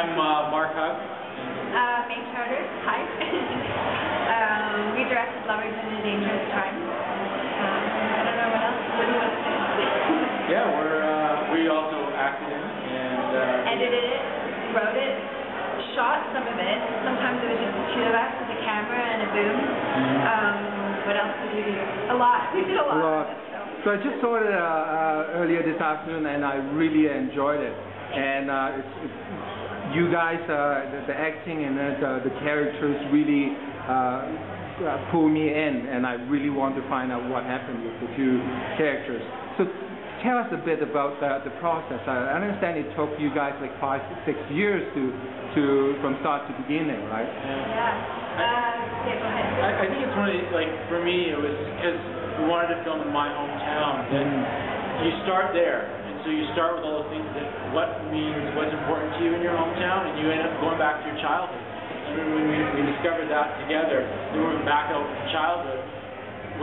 I'm Mark Hug. May Charters, hi. We directed Lovers in a Dangerous Time. I don't know what else. What do you want to say? Yeah, we also acted in and edited it, wrote it, shot some of it. Sometimes it was just the two of us with a camera and a boom. What else did we do? A lot. We did a lot. So I just saw it earlier this afternoon, and I really enjoyed it. And you guys, the acting and the characters really pull me in, and I really want to find out what happened with the two characters. So tell us a bit about the process. I understand it took you guys like 5 to 6 years to from start to beginning, right? Yeah. Go ahead. I think it's one of the, like, for me, it was because we wanted to film in my hometown. Then you start there. So you start with all the things that what's important to you in your hometown, and you end up going back to your childhood. And when we discovered that together, we went back out to childhood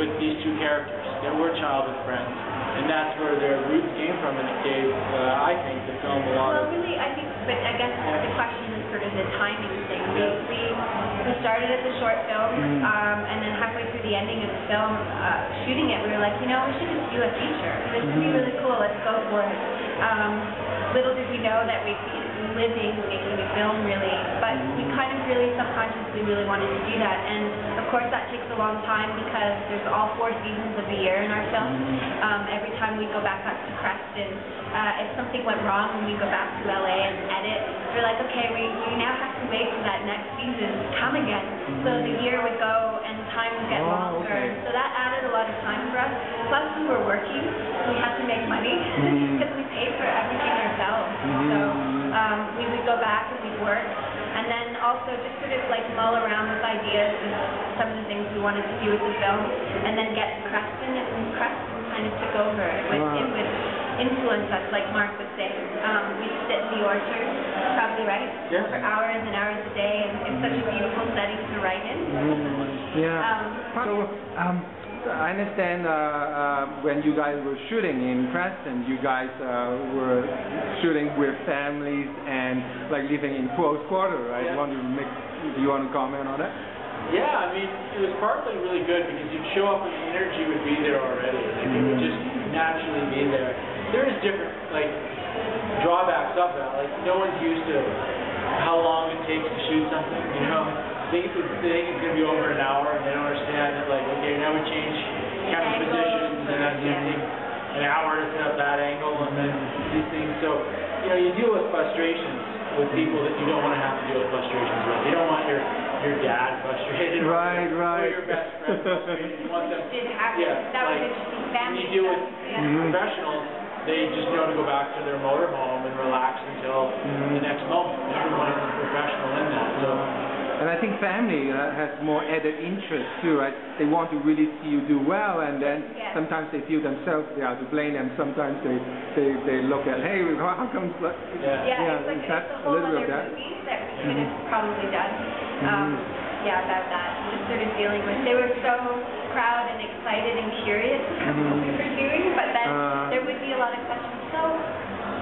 with these two characters that were childhood friends, and that's where their roots came from, and it gave, I think, the film a lot of... Well, really, I think, but I guess the question is sort of the timing thing. We started as a short film, and then halfway through the ending of the film, shooting it, we were like, you know, we should just do a feature. This would be really cool. Let's go for it. Little did we know that we'd be living, making a film, really, but we kind of really subconsciously really wanted to do that. And of course, that takes a long time because there's all 4 seasons of the year in our film. Every time we go back up to Creston, if something went wrong when we go back to LA and edit, we're like, okay, we now have to wait for that next season to come again. So the year would go and time would get longer. Okay. So that added a lot of time for us. Plus we were working, so we had to make money because we paid for everything ourselves. So we would go back and we'd work. And then also just sort of like mull around with ideas and some of the things we wanted to do with the film, and then get to Creston, and Creston kind of took over. It would influence us, like Mark would say. We'd sit in the orchard, probably right, for hours and hours a day, and it's such a beautiful setting to write in. I understand when you guys were shooting in Creston, you guys were shooting with families and like living in close quarter, right? Yeah. Do you want to comment on that? Yeah, I mean, it was partly really good because you'd show up and the energy would be there already. Like, it would just naturally be there. There is different, like, drawbacks of that. Like, no one's used to how long it takes to shoot something, you know? They think it's going to be over an hour, and they don't understand that, like, okay, now we change camera positions, and that's going to take an hour to set up that angle, and then these things. So, you know, you deal with frustrations with people that you don't want to have to deal with frustrations with. You don't want your dad frustrated, or your best friend frustrated. You want them, That was interesting. when you deal with professionals, they just know to go back to their motorhome and relax until the next moment. Everyone is a professional in that. So. And I think family has more added interest too, right? They want to really see you do well, and then sometimes they feel themselves they are to blame, and sometimes they look at, hey, how come? It's like a whole other movie that we could have probably done. About that, just sort of dealing with. They were so proud and excited and curious about what we were doing, but then there would be a lot of questions. So,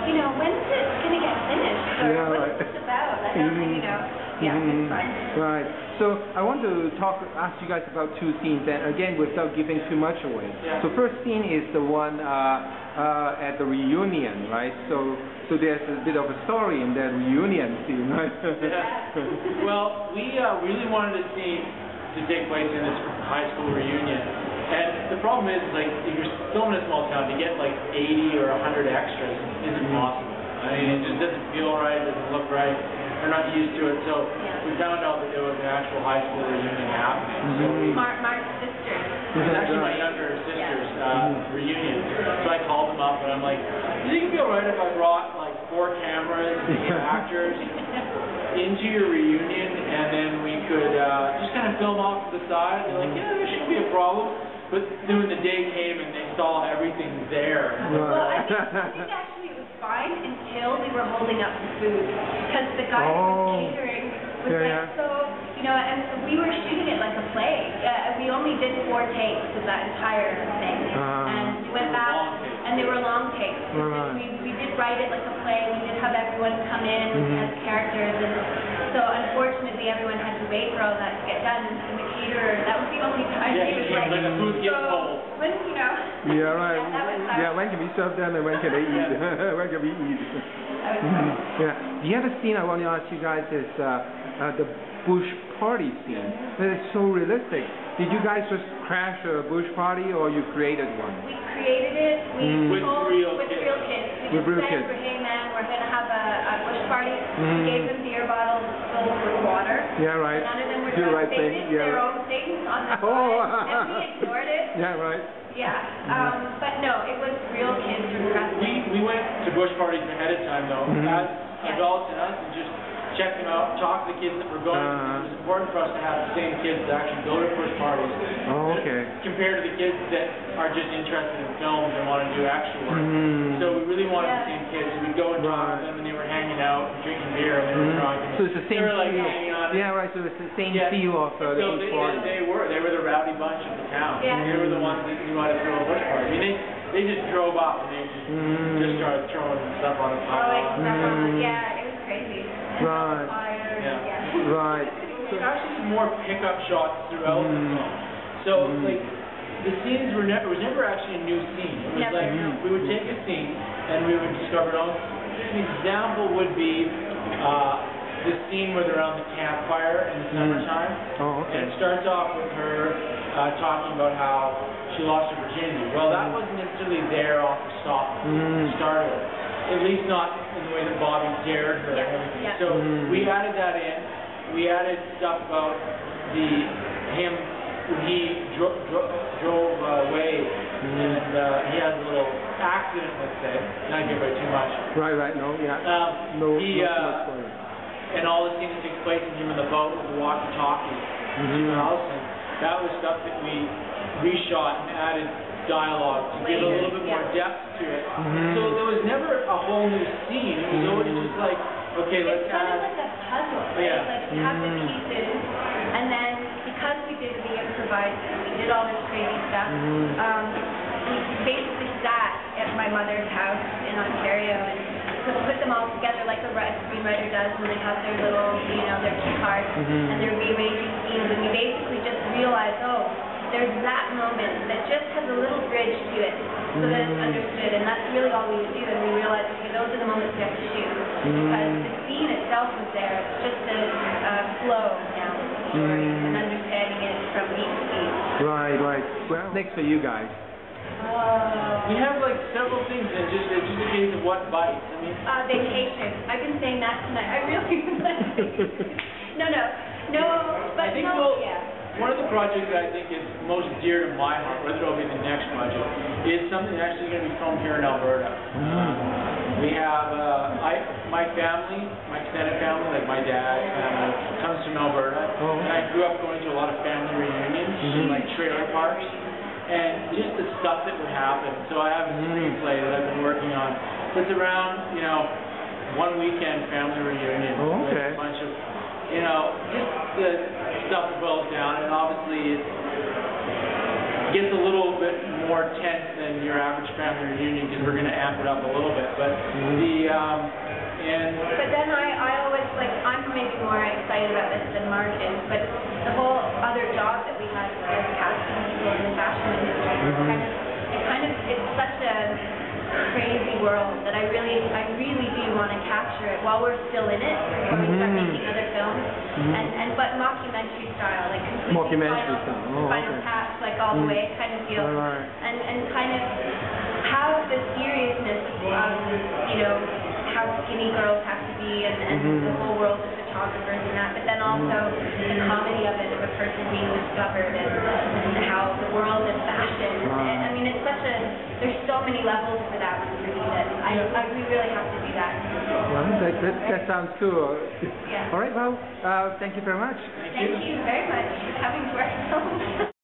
you know, when is it going to get finished? Or what's this about? I don't think, you know. Yeah, it's fun. Right. So I want to ask you guys about 2 scenes, and again, without giving too much away. Yeah. So first scene is the one at the reunion, right? So there's a bit of a story in that reunion scene, right? Yeah. Well, we really wanted the scene to take place in this high school reunion, and the problem is, like, if you're filming in a small town, to get like 80 or 100 extras isn't possible. I mean, it just doesn't feel right, it doesn't look right. They're not used to it, so we found out that there was an actual high school reunion happening. So Mark's sister. It was actually my younger sister's reunion. So I called them up and I'm like, do you think it'd be alright if I brought like 4 cameras and 8 actors into your reunion, and then we could just kind of film off to the side? And they're like, yeah, there shouldn't be a problem. But then when the day came and they saw everything there. Well, I think actually it was fine until we were holding up the food, because the guy who was catering was like, so, you know, and we were shooting it like a play. We only did 4 takes of that entire thing, and we went back, and they were long takes. We did write it like a play. We did have everyone come in as characters, and so unfortunately everyone had to wait for all that to get done. And the caterer, that was the only time he was like, the food gets cold. When, you know. Yeah, right. Yeah, that was hard. Yeah, when can we serve them and when can they eat? When can we eat? That was hard. Yeah. The other scene I want to ask you guys is the bush party scene. That is so realistic. Did you guys just crash a bush party or you created one? We created it. We With told real with kids. real kids. We With just real said, kids. hey man, we're gonna have a bush party. We gave them beer bottles filled with water. Yeah, right. None of them were Do the drunk. right They thing. did Yeah, their right. own things on the Oh. side, and we ignored it. Yeah, right. Yeah. But no, it was real kids from wrestling. We went to bush parties ahead of time though, as adults and us, and just check them out, talk to the kids that were going. It was important for us to have the same kids that actually go to bush parties. Oh, okay. Compared to the kids that are just interested in films and want to do action work. So we really wanted the same kids. So we'd go and talk to them, and they were hanging out, drinking beer, and they were drunk. So it's the same they were like feel. hanging on. Yeah, right. So it's the same feel of the So bush party. they were the rowdy bunch of the town. Yeah. They were the ones that knew how to throw a bush party. I mean, they just drove up and they just started throwing stuff on the Oh, yeah, it was crazy. Right. Fire. Yeah. Right. There's actually some more pickup shots throughout the film. So, like, the scenes were it was never actually a new scene. It was Never. like, we would take a scene and we would discover it all. An example would be the scene where they're on the campfire in the summertime. Oh, okay. And it starts off with her talking about how she lost her virginity. Well, that wasn't necessarily there off the start of it. At least not in the way that Bobby dared her. Yeah. So we added that in. We added stuff about him when he drove away and he has a little accident, let's say. Not give away too much. Right. No, yeah. No too much for you. And all the scenes that takes place in him in the boat with the walkie-talkie to Allison, that was stuff that we reshot and added dialogue to give a little bit more depth to it. So there was never a whole new scene. It was always just like, okay, let's It's kind of add. like a puzzle, right? Yeah. Like you have the pieces, and then because we did the improvised, we did all this crazy stuff. We basically sat at my mother's house in Ontario and put them all together like a screenwriter does when they have their little, their key cards, and they're rearranging scenes, and we basically just realized, there's that moment that just has a little bridge to it so that it's understood, and that's really all we would do, and we realized, okay, those are the moments we have to shoot, because the scene itself was there, it's just a flow now of the story, and understanding it from beat to beat. Right. Well, next for you guys. Oh. We have like several things, and it's just a case of what bites. I mean, Vacation. I've been saying that tonight. I really would like No, but I think one of the projects that I think is most dear to my heart, whether it'll be the next project, is something that's actually going to be filmed here in Alberta. We have my family, my extended family, like my dad, comes from Alberta, and I grew up going to a lot of family reunions in like trailer parks, and just the stuff that would happen. So I have a screenplay that I've been working on. It's around, one weekend family reunion with a bunch of, just the stuff that boils down, and obviously it gets a little bit more tense than your average family reunion because we're going to amp it up a little bit, but But then I always, I'm maybe more excited about this than Mark is, but the whole other job that we had as casting people in the fashion industry, it's such a crazy world that I really do want to capture it while we're still in it, before we start making other films, but mockumentary style, like final cast, all the way kind of deal, and kind of have the seriousness of, how skinny girls have to be, and the whole world of photographers and that, but then also the comedy of it, of a person being discovered, and how the world of fashion, and I mean, it's there's so many levels for that one for me that we really have to do that. Well, that sounds cool. Yeah. All right, well, thank you very much. Thank you very much for coming to our film.